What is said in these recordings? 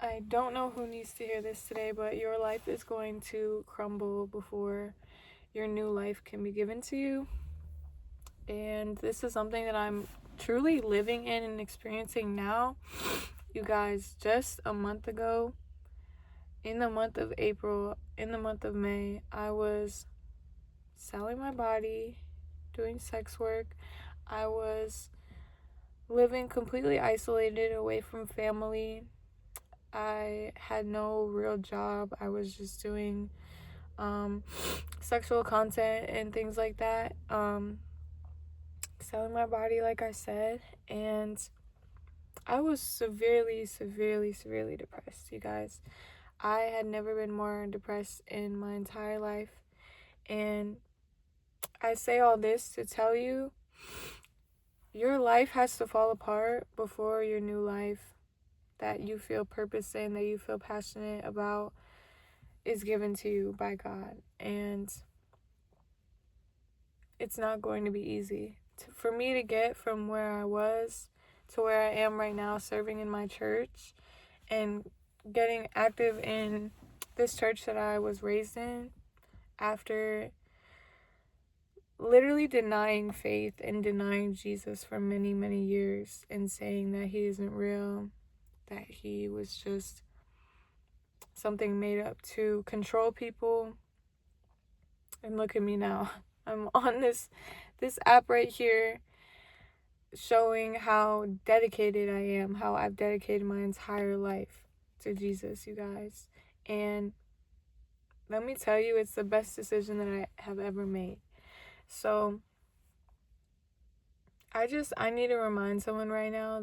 I don't know who needs to hear this today, but your life is going to crumble before your new life can be given to you. And this is something that I'm truly living in and experiencing now. You guys, just a month ago, in the month of April, in the month of May, I was selling my body, doing sex work. I was living completely isolated away from family. I had no real job. I was just doing sexual content and things like that. Selling my body, like I said. And I was severely, severely, severely depressed, you guys. I had never been more depressed in my entire life. And I say all this to tell you, your life has to fall apart before your new life that you feel purpose in, that you feel passionate about, is given to you by God. And it's not going to be easy. For me to get from where I was to where I am right now, serving in my church and getting active in this church that I was raised in, after literally denying faith and denying Jesus for many, many years and saying that he isn't real, that he was just something made up to control people. And look at me now. I'm on this app right here showing how dedicated I am, how I've dedicated my entire life to Jesus, you guys. And let me tell you, it's the best decision that I have ever made. So I need to remind someone right now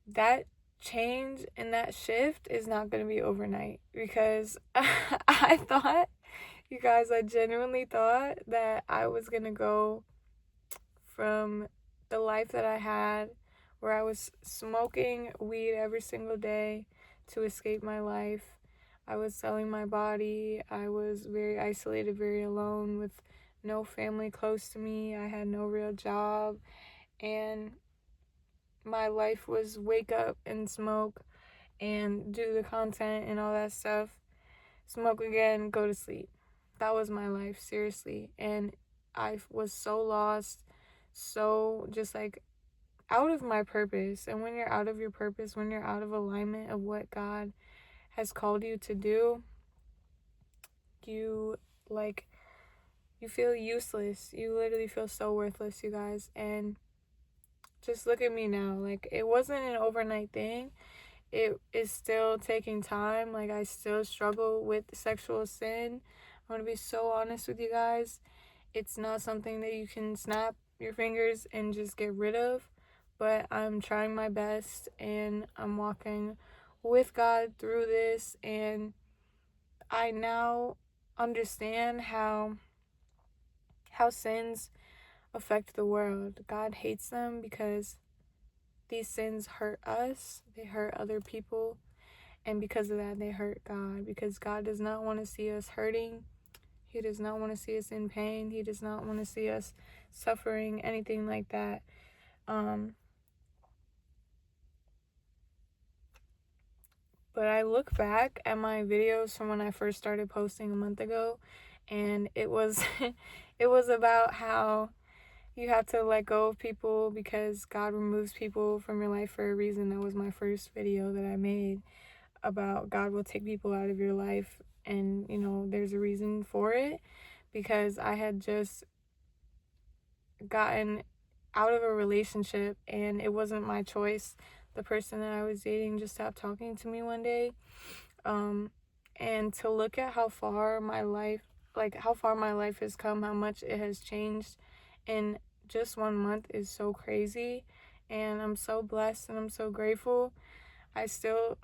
that change and that shift is not going to be overnight, because I thought, you guys, I genuinely thought that I was going to go from the life that I had, where I was smoking weed every single day to escape my life. I was selling my body. I was very isolated, very alone, with no family close to me. I had no real job. And my life was wake up and smoke and do the content and all that stuff. Smoke again, go to sleep. That was my life, seriously. And I was so lost, so just like out of my purpose. And when you're out of your purpose, when you're out of alignment of what God has called you to do, you feel useless. You literally feel so worthless, you guys. And just look at me now. Like, it wasn't an overnight thing. It is still taking time. Like, I still struggle with sexual sin. I want to be so honest with you guys. It's not something that you can snap your fingers and just get rid of, but I'm trying my best and I'm walking with God through this, and I now understand how sins affect the world. God hates them because these sins hurt us, they hurt other people, and because of that they hurt God, because God does not want to see us hurting. He does not want to see us in pain. He does not want to see us suffering, anything like that. But I look back at my videos from when I first started posting a month ago, and it was it was about how you have to let go of people because God removes people from your life for a reason. That was my first video that I made, about God will take people out of your life, and there's a reason for it, because I had just gotten out of a relationship and it wasn't my choice. The person that I was dating just stopped talking to me one day. And to look at how far my life has come, how much it has changed in just 1 month, is so crazy. And I'm so blessed and I'm so grateful. I still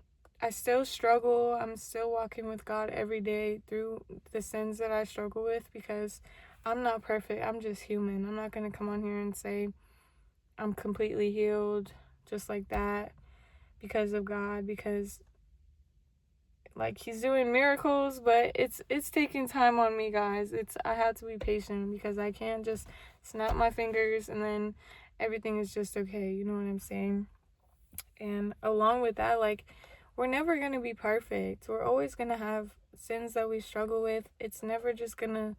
struggle. I'm still walking with God every day through the sins that I struggle with, because I'm not perfect. I'm just human. I'm not going to come on here and say I'm completely healed just like that because of God, because like he's doing miracles, but it's taking time on me, guys. I have to be patient, because I can't just snap my fingers and then everything is just okay. You know what I'm saying? And along with that, like, we're never going to be perfect. We're always going to have sins that we struggle with. It's never just going to,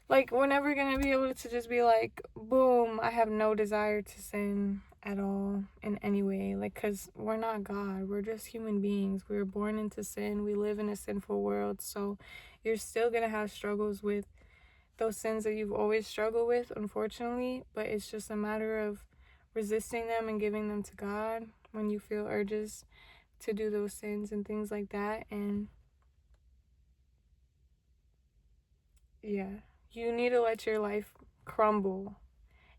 like, we're never going to be able to just be like, boom, I have no desire to sin at all in any way. Like, because we're not God. We're just human beings. We were born into sin. We live in a sinful world. So you're still going to have struggles with those sins that you've always struggled with, unfortunately. But it's just a matter of resisting them and giving them to God when you feel urges to do those sins and things like that. And yeah, you need to let your life crumble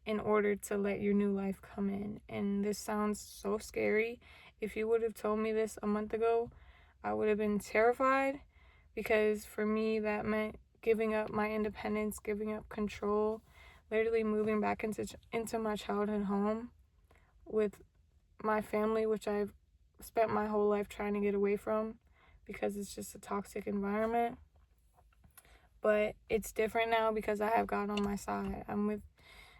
in order to let your new life come in. And this sounds so scary. If you would have told me this a month ago, I would have been terrified, because for me that meant giving up my independence, giving up control, literally moving back into my childhood home with my family, which I've spent my whole life trying to get away from because it's just a toxic environment. But it's different now because I have God on my side. I'm with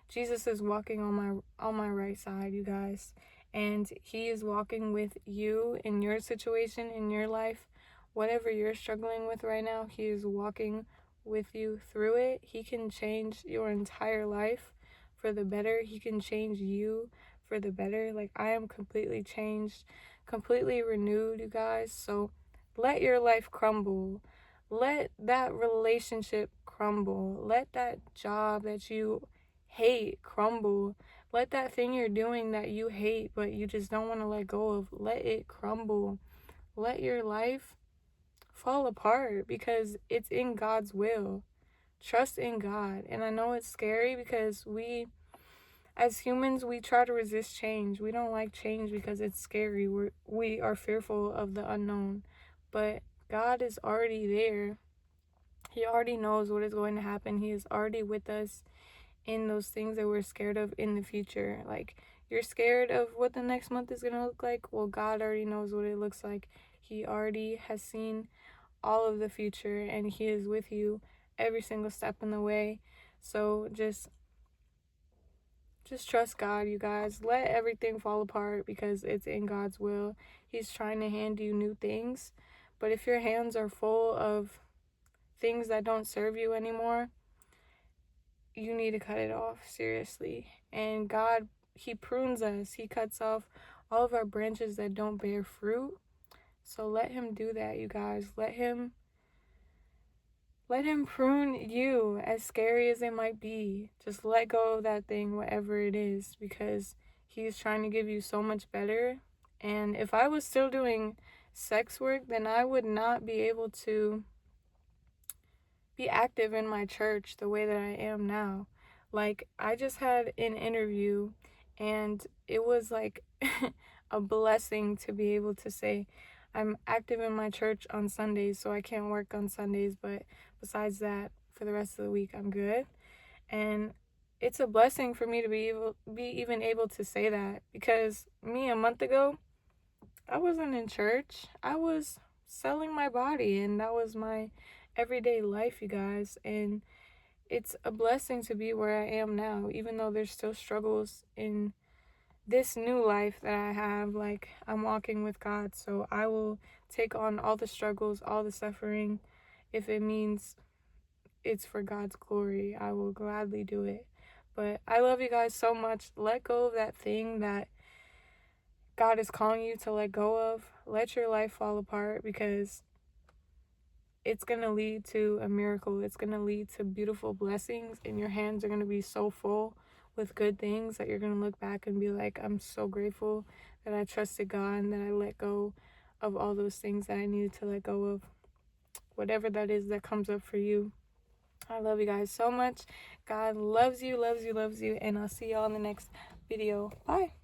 Jesus, is walking on my right side, you guys. And he is walking with you in your situation, in your life. Whatever you're struggling with right now, he is walking with you through it. He can change your entire life for the better. He can change you for the better. Like, I am completely changed, completely renewed, you guys. So let your life crumble. Let that relationship crumble. Let that job that you hate crumble. Let that thing you're doing that you hate but you just don't want to let go of, let it crumble. Let your life fall apart because it's in God's will. Trust in God. And I know it's scary because we, as humans, we try to resist change. We don't like change because it's scary. We are fearful of the unknown. But God is already there. He already knows what is going to happen. He is already with us in those things that we're scared of in the future. Like, you're scared of what the next month is going to look like. Well, God already knows what it looks like. He already has seen all of the future, and he is with you every single step in the way. So just trust God, you guys. Let everything fall apart because it's in God's will. He's trying to hand you new things. But if your hands are full of things that don't serve you anymore, you need to cut it off, seriously. And God, he prunes us. He cuts off all of our branches that don't bear fruit. So let him do that, you guys. Let him prune you, as scary as it might be. Just let go of that thing, whatever it is, because he's trying to give you so much better. And if I was still doing sex work, then I would not be able to be active in my church the way that I am now. Like, I just had an interview, and it was like a blessing to be able to say, I'm active in my church on Sundays, so I can't work on Sundays, but besides that, for the rest of the week, I'm good. And it's a blessing for me to be even able to say that, because me a month ago, I wasn't in church. I was selling my body, and that was my everyday life, you guys. And it's a blessing to be where I am now, even though there's still struggles in this new life that I have. Like, I'm walking with God, so I will take on all the struggles, all the suffering. If it means it's for God's glory, I will gladly do it. But I love you guys so much. Let go of that thing that God is calling you to let go of. Let your life fall apart, because it's going to lead to a miracle. It's going to lead to beautiful blessings, and your hands are going to be so full with good things that you're going to look back and be like, I'm so grateful that I trusted God and that I let go of all those things that I needed to let go of. Whatever that is that comes up for you. I love you guys so much. God loves you, loves you, loves you, and I'll see y'all in the next video. Bye.